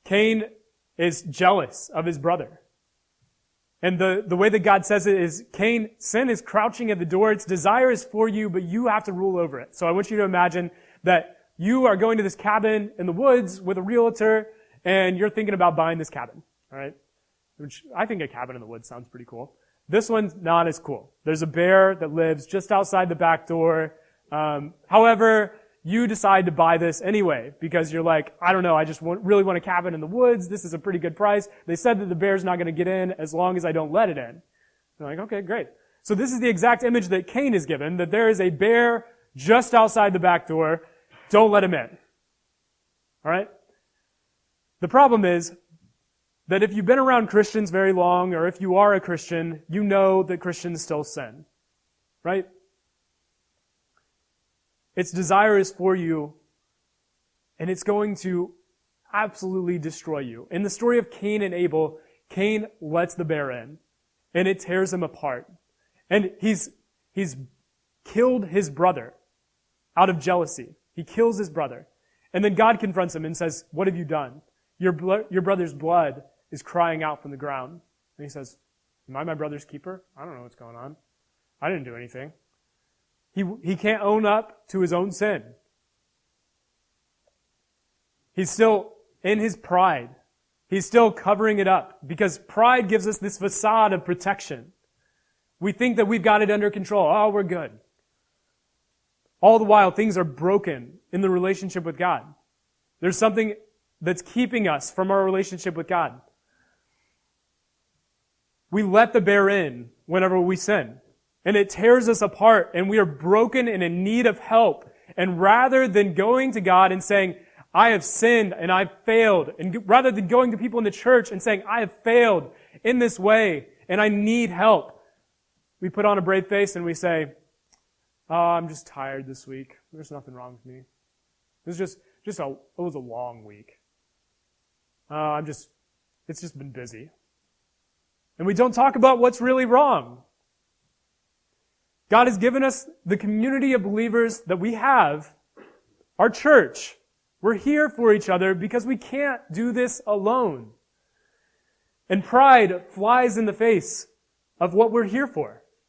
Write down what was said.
Cain is jealous of his brother. And the way that God says it is, Cain, sin is crouching at the door. Its desire is for you, but you have to rule over it. So I want you to imagine that you are going to this cabin in the woods with a realtor, and you're thinking about buying this cabin. All right? Which I think a cabin in the woods sounds pretty cool. This one's not as cool. There's a bear that lives just outside the back door. However, you decide to buy this anyway because you're like, I don't know, I just really want a cabin in the woods. This is a pretty good price. They said that the bear's not going to get in as long as I don't let it in. You're like, okay, great. So this is the exact image that Cain is given, that there is a bear just outside the back door. Don't let him in. All right? The problem is that if you've been around Christians very long, or if you are a Christian, you know that Christians still sin. Right? Its desire is for you, and it's going to absolutely destroy you. In the story of Cain and Abel, Cain lets the bear in, and it tears him apart. And he's killed his brother out of jealousy. He kills his brother. And then God confronts him and says, what have you done? Your brother's blood is crying out from the ground. And he says, am I my brother's keeper? I don't know what's going on. I didn't do anything. He can't own up to his own sin. He's still in his pride. He's still covering it up because pride gives us this facade of protection. We think that we've got it under control. Oh, we're good. All the while, things are broken in the relationship with God. There's something that's keeping us from our relationship with God. We let the bear in whenever we sin. And it tears us apart, and we are broken and in need of help. And rather than going to God and saying, I have sinned and I've failed, and rather than going to people in the church and saying, I have failed in this way and I need help, we put on a brave face and we say, oh, I'm just tired this week. There's nothing wrong with me. It was a long week. It's just been busy. And we don't talk about what's really wrong. God has given us the community of believers that we have, our church. We're here for each other because we can't do this alone. And pride flies in the face of what we're here for.